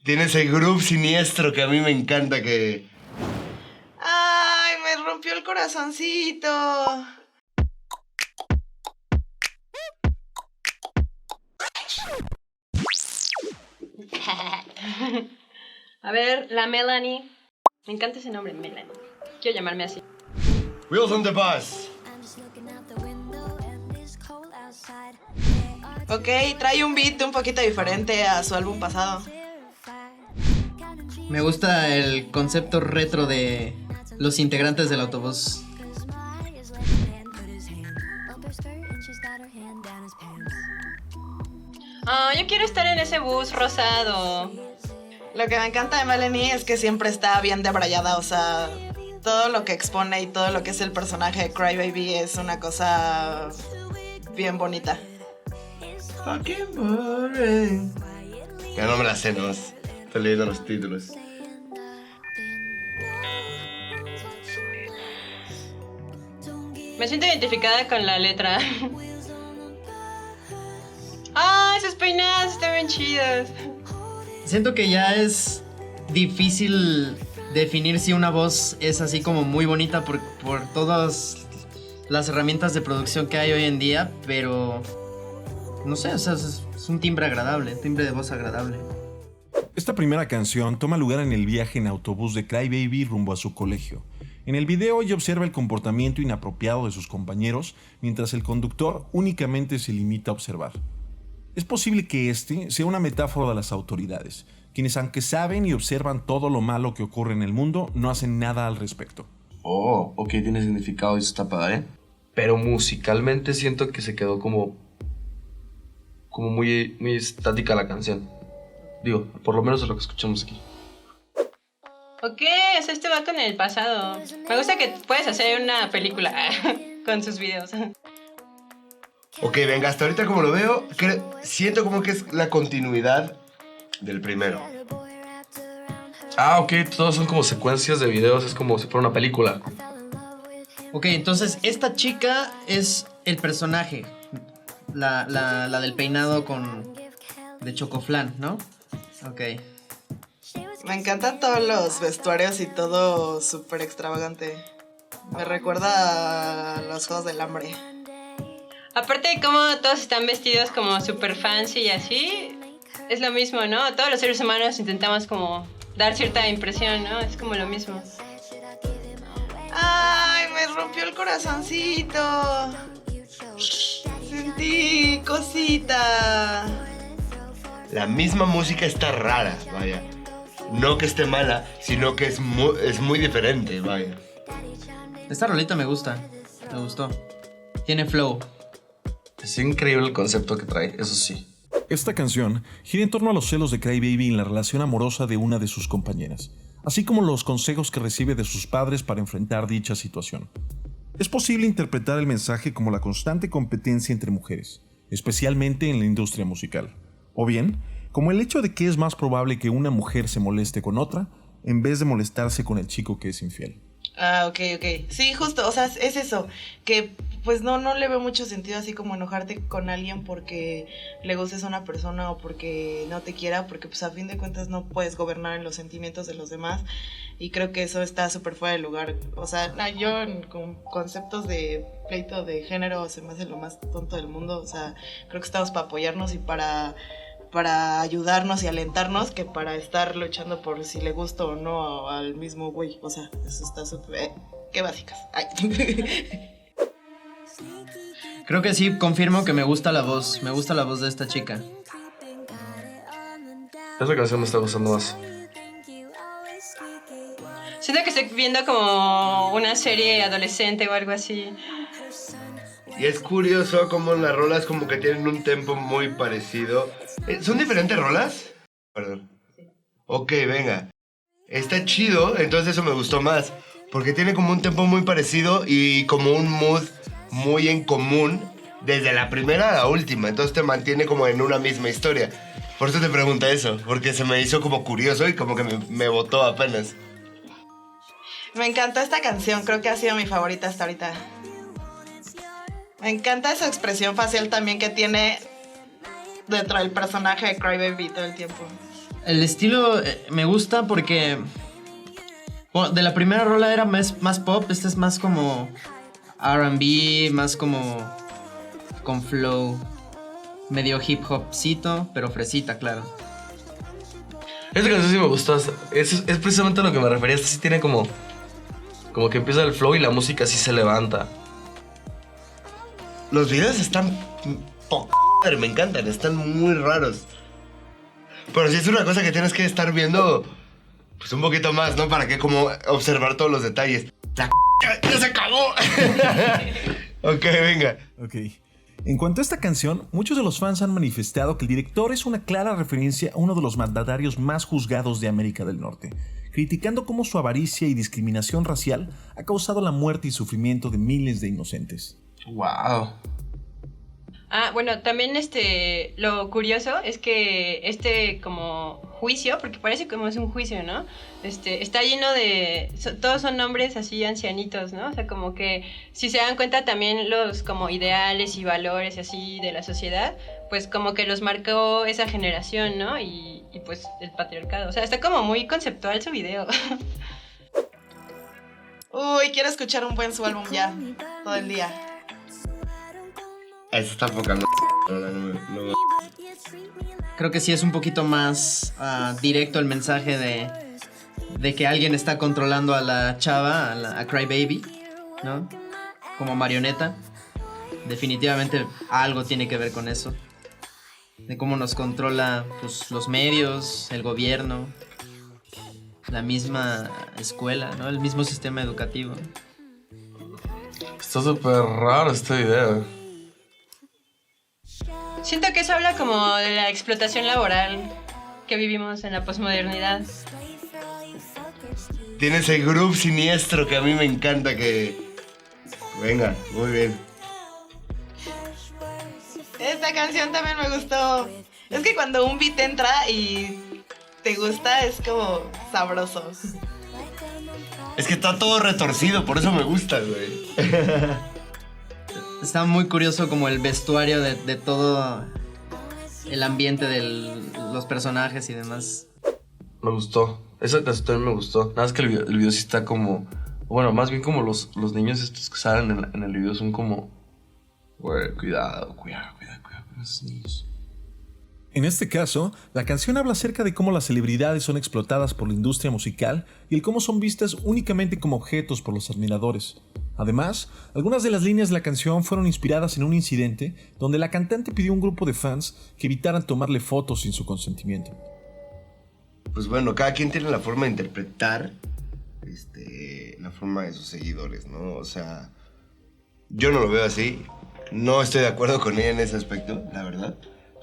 Tiene ese groove siniestro que a mí me encanta que... ¡Ay, me rompió el corazoncito! A ver, la Melanie. Me encanta ese nombre, Melanie. Quiero llamarme así. Wheels on the bus. Ok, trae un beat un poquito diferente a su álbum pasado. Me gusta el concepto retro de los integrantes del autobús. Yo quiero estar en ese bus rosado. Lo que me encanta de Melanie es que siempre está bien debrayada, o sea, todo lo que expone y todo lo que es el personaje de Crybaby es una cosa bien bonita. Fucking boring. Ya no me la sé, no. Estoy leyendo los títulos. Me siento identificada con la letra. Esos peinados están bien chidos. Siento que ya es difícil definir si una voz es así como muy bonita por todas las herramientas de producción que hay hoy en día, pero no sé, o sea, es un timbre agradable, timbre de voz agradable. Esta primera canción toma lugar en el viaje en autobús de Crybaby rumbo a su colegio. En el video ella observa el comportamiento inapropiado de sus compañeros, mientras el conductor únicamente se limita a observar. Es posible que este sea una metáfora de las autoridades, quienes aunque saben y observan todo lo malo que ocurre en el mundo, no hacen nada al respecto. Oh, ok, tiene significado y eso está padre. Pero musicalmente siento que se quedó como muy estática la canción. Digo, por lo menos es lo que escuchamos aquí. Ok, o sea, este va con el pasado. Me gusta que puedes hacer una película con sus videos. Ok, venga, hasta ahorita como lo veo, siento como que es la continuidad del primero. Ah, ok, todos son como secuencias de videos, es como si fuera una película. Ok, entonces esta chica es el personaje, la del peinado de Chocoflan, ¿no? Ok. Me encantan todos los vestuarios y todo súper extravagante. Me recuerda a los Juegos del Hambre. Aparte de cómo todos están vestidos como super fancy y así, es lo mismo, ¿no? Todos los seres humanos intentamos como dar cierta impresión, ¿no? Es como lo mismo. ¡Ay, me rompió el corazoncito! Sentí cosita. La misma música está rara, vaya. No que esté mala, sino que es muy diferente, vaya. Esta rolita me gusta, me gustó. Tiene flow. Es increíble el concepto que trae, eso sí. Esta canción gira en torno a los celos de Crybaby en la relación amorosa de una de sus compañeras, así como los consejos que recibe de sus padres para enfrentar dicha situación. Es posible interpretar el mensaje como la constante competencia entre mujeres, especialmente en la industria musical, o bien como el hecho de que es más probable que una mujer se moleste con otra en vez de molestarse con el chico que es infiel. Ah, ok. Sí, justo, o sea, es eso, que pues no le veo mucho sentido así como enojarte con alguien porque le gustes a una persona o porque no te quiera, porque pues a fin de cuentas no puedes gobernar en los sentimientos de los demás y creo que eso está súper fuera de lugar. O sea, yo con conceptos de pleito de género se me hace lo más tonto del mundo, o sea, creo que estamos para apoyarnos y para ayudarnos y alentarnos que para estar luchando por si le gusta o no al mismo güey. O sea, eso está súper... qué básicas. Ay. Creo que sí, confirmo que me gusta la voz de esta chica. Esa canción me está gustando más. Siento que estoy viendo como una serie adolescente o algo así. Y es curioso cómo las rolas como que tienen un tempo muy parecido. ¿Son diferentes rolas? Perdón. Ok, venga. Está chido, entonces eso me gustó más. Porque tiene como un tempo muy parecido y como un mood muy en común desde la primera a la última. Entonces te mantiene como en una misma historia. Por eso te pregunté eso, porque se me hizo como curioso y como que me botó apenas. Me encantó esta canción, creo que ha sido mi favorita hasta ahorita. Me encanta esa expresión facial también que tiene dentro del personaje de Crybaby todo el tiempo. El estilo me gusta porque bueno, de la primera rola era más pop, esta es más como R&B, más como con flow, medio hip hopcito, pero fresita, claro. Esta canción sí me gustó. Es precisamente a lo que me refería. Esta sí tiene como que empieza el flow y la música sí se levanta. Los videos están... me encantan, están muy raros. Pero sí es una cosa que tienes que estar viendo pues un poquito más, ¿no? Para que como observar todos los detalles. ¡La ya se acabó! Ok, venga. Ok. En cuanto a esta canción, muchos de los fans han manifestado que el director es una clara referencia a uno de los mandatarios más juzgados de América del Norte, criticando cómo su avaricia y discriminación racial ha causado la muerte y sufrimiento de miles de inocentes. ¡Wow! Bueno, también lo curioso es que como juicio, porque parece como es un juicio, ¿no? Está lleno de... todos son nombres así ancianitos, ¿no? O sea, como que si se dan cuenta también los como ideales y valores así de la sociedad, pues como que los marcó esa generación, ¿no? Y pues el patriarcado. O sea, está como muy conceptual su video. Uy, quiero escuchar un buen su álbum ya, todo el día. Eso está enfocando. No. Creo que sí es un poquito más directo el mensaje de que alguien está controlando a la chava, a Crybaby, ¿no? Como marioneta. Definitivamente algo tiene que ver con eso. De cómo nos controla pues, los medios, el gobierno, la misma escuela, ¿no? El mismo sistema educativo. Está súper raro este video. Siento que eso habla como de la explotación laboral que vivimos en la posmodernidad. Tiene ese groove siniestro que a mí me encanta que... Venga, muy bien. Esta canción también me gustó. Es que cuando un beat entra y te gusta es como sabroso. Es que está todo retorcido, por eso me gusta, güey. Está muy curioso como el vestuario de todo el ambiente de los personajes y demás. Me gustó. Esa canción también me gustó. Nada más que el video sí está como... Bueno, más bien como los niños estos que salen en el video son como... Güey, cuidado con esos niños. En este caso, la canción habla acerca de cómo las celebridades son explotadas por la industria musical y el cómo son vistas únicamente como objetos por los admiradores. Además, algunas de las líneas de la canción fueron inspiradas en un incidente donde la cantante pidió a un grupo de fans que evitaran tomarle fotos sin su consentimiento. Pues bueno, cada quien tiene la forma de interpretar la forma de sus seguidores, ¿no? O sea, yo no lo veo así. No estoy de acuerdo con ella en ese aspecto, la verdad,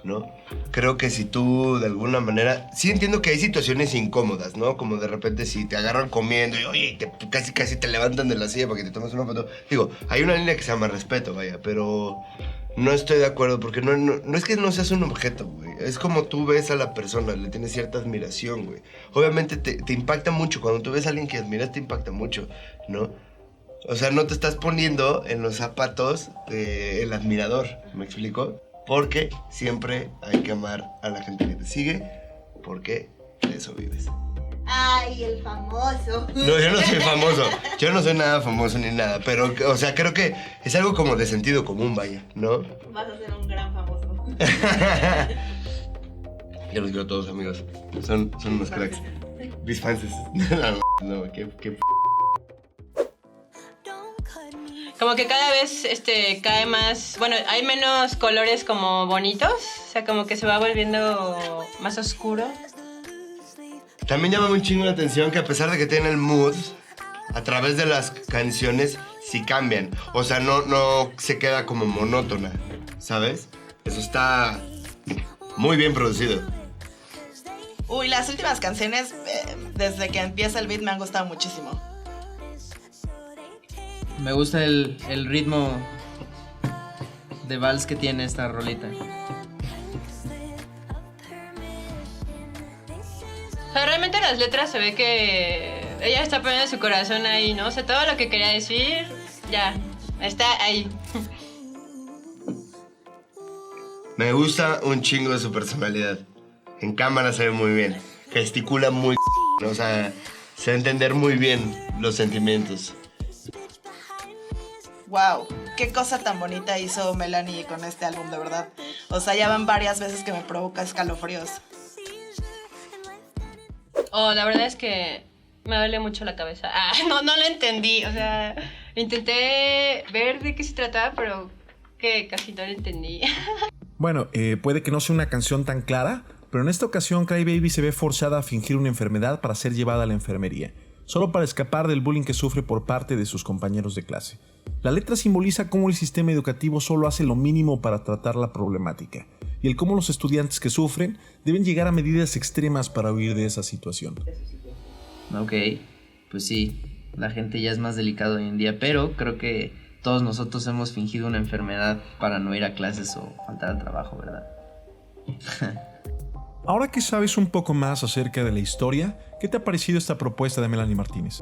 ¿no? Creo que si tú de alguna manera... Sí entiendo que hay situaciones incómodas, ¿no? Como de repente si te agarran comiendo y oye, casi te levantan de la silla para que te tomes una foto. Digo, hay una línea que se llama respeto, vaya, pero no estoy de acuerdo porque no es que no seas un objeto, güey. Es como tú ves a la persona, le tienes cierta admiración, güey. Obviamente te impacta mucho. Cuando tú ves a alguien que admiras, te impacta mucho, ¿no? O sea, no te estás poniendo en los zapatos del admirador, ¿me explico? Porque siempre hay que amar a la gente que te sigue, porque de eso vives. Ay, el famoso. No, yo no soy famoso. Yo no soy nada famoso ni nada, pero, o sea, creo que es algo como de sentido común, vaya, ¿no? Vas a ser un gran famoso. Yo los quiero a todos, amigos. Son unos cracks. Mis fans. No, qué Como que cada vez cae más, bueno, hay menos colores como bonitos, o sea, como que se va volviendo más oscuro. También llama un chingo la atención que a pesar de que tiene el mood, a través de las canciones sí cambian. O sea, no se queda como monótona, ¿sabes? Eso está muy bien producido. Uy, las últimas canciones, desde que empieza el beat, me han gustado muchísimo. Me gusta el ritmo de vals que tiene esta rolita. O sea, realmente las letras se ve que ella está poniendo su corazón ahí, ¿no? O sea, todo lo que quería decir, ya, está ahí. Me gusta un chingo de su personalidad. En cámara se ve muy bien. gesticula muy, ¿no? O sea, se va a entender muy bien los sentimientos. Wow, qué cosa tan bonita hizo Melanie con este álbum, de verdad. O sea, ya van varias veces que me provoca escalofríos. Oh, la verdad es que me duele mucho la cabeza. No lo entendí. O sea, intenté ver de qué se trataba, pero que casi no lo entendí. Bueno, puede que no sea una canción tan clara, pero en esta ocasión Cry Baby se ve forzada a fingir una enfermedad para ser llevada a la enfermería, solo para escapar del bullying que sufre por parte de sus compañeros de clase. La letra simboliza cómo el sistema educativo solo hace lo mínimo para tratar la problemática, y el cómo los estudiantes que sufren deben llegar a medidas extremas para huir de esa situación. Ok, pues sí, la gente ya es más delicada hoy en día, pero creo que todos nosotros hemos fingido una enfermedad para no ir a clases o faltar al trabajo, ¿verdad? Ahora que sabes un poco más acerca de la historia, ¿qué te ha parecido esta propuesta de Melanie Martínez?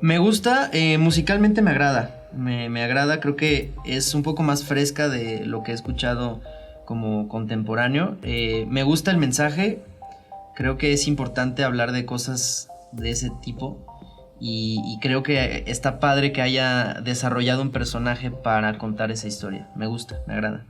Me gusta, musicalmente me agrada, me agrada, creo que es un poco más fresca de lo que he escuchado como contemporáneo. Me gusta el mensaje, creo que es importante hablar de cosas de ese tipo y creo que está padre que haya desarrollado un personaje para contar esa historia. Me gusta, me agrada.